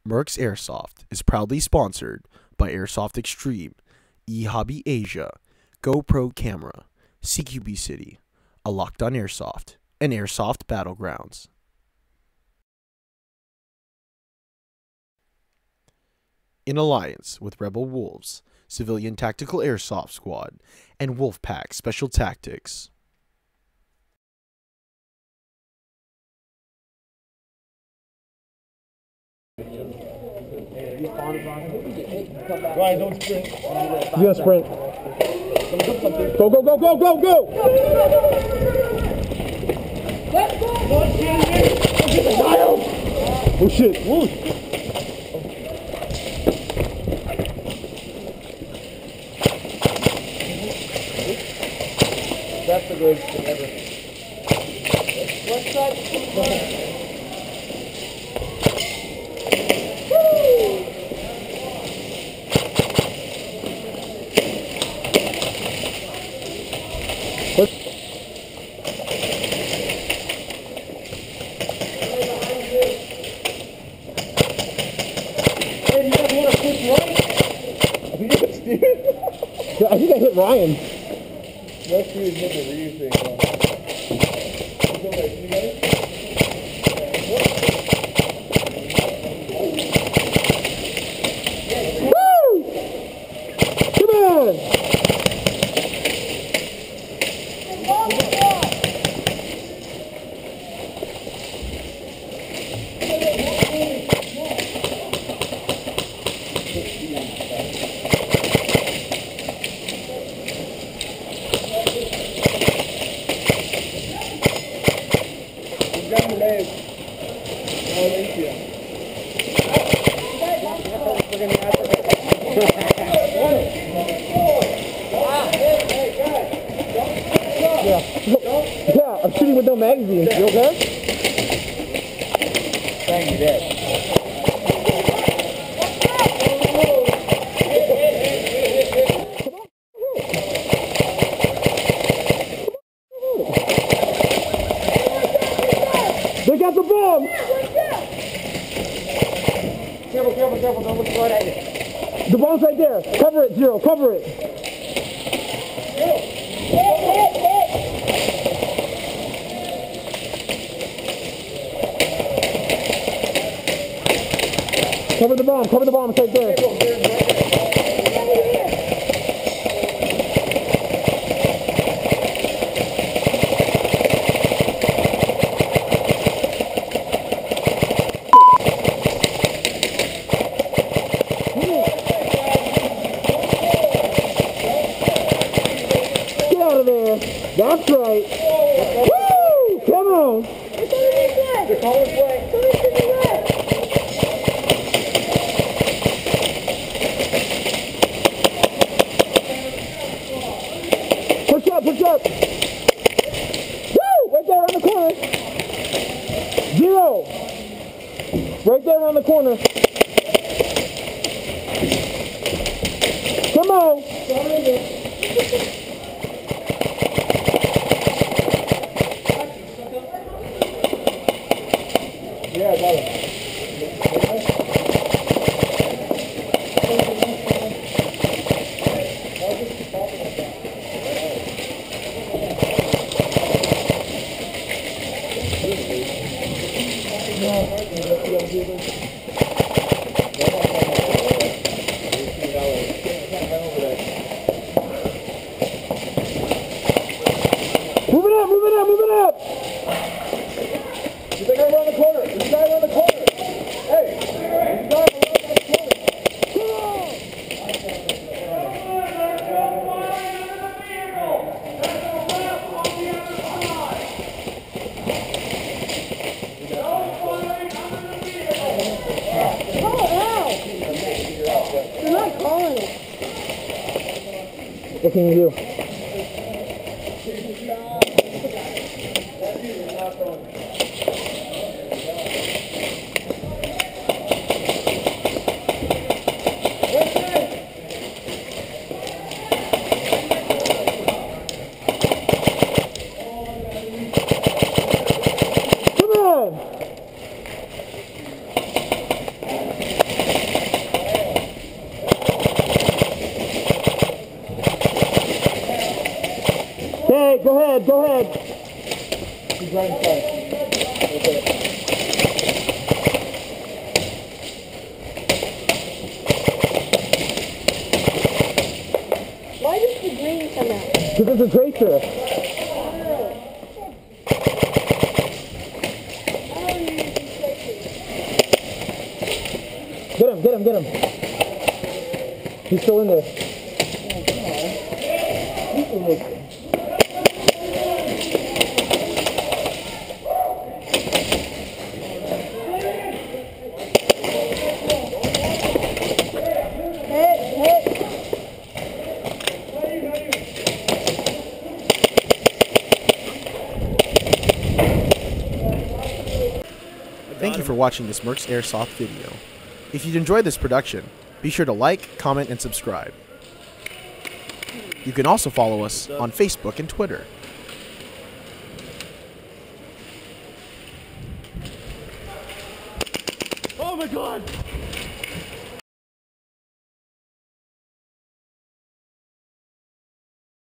MercsAirsoft is proudly sponsored by Airsoft Extreme, eHobbyAsia, GoPro Camera, CQB City, Alakdan Airsoft, and Airsoft Battlegrounds. In alliance with Rebel Wolves, Civilian Tactical Airsoft Squad, and Wolfpack Special Tactics. Ryan, don't sprint. You gotta sprint. Go, go, go, go, go, go! Let's go! Oh shit! Woo. That's the greatest thing ever. What's that? I think I hit Ryan. Let's do his nipple Ryu thing. Woo! Come on! Grab your legs. All into you. Yeah, I'm shooting with no magazine. You okay? Bang, you're dead. They got the bomb! Careful, careful, careful. Don't look right at you. The bomb's right there. Cover it, Zero. Cover it. Cover the bomb. Cover the bomb. It's right there. Get out of there. That's right. Woo! Come on. They're calling play. Push up, push up. Woo! Right there around the corner. Zero. Right there around the corner. Come on. Yeah, I got it. Move it up, move it up, move it up. There's a guy around the corner. There's a guy around the corner. Hey, there's a guy around the corner. Come on. They're not calling it. What can you do? Come on! ahead, go ahead. He's running fast. Okay. Why does the green come out? Because it's a tracer. Get him. He's still in there. Thank you for watching this MercsAirsoft video. If you enjoyed this production, be sure to like, comment, and subscribe. You can also follow us on Facebook and Twitter. Oh my God!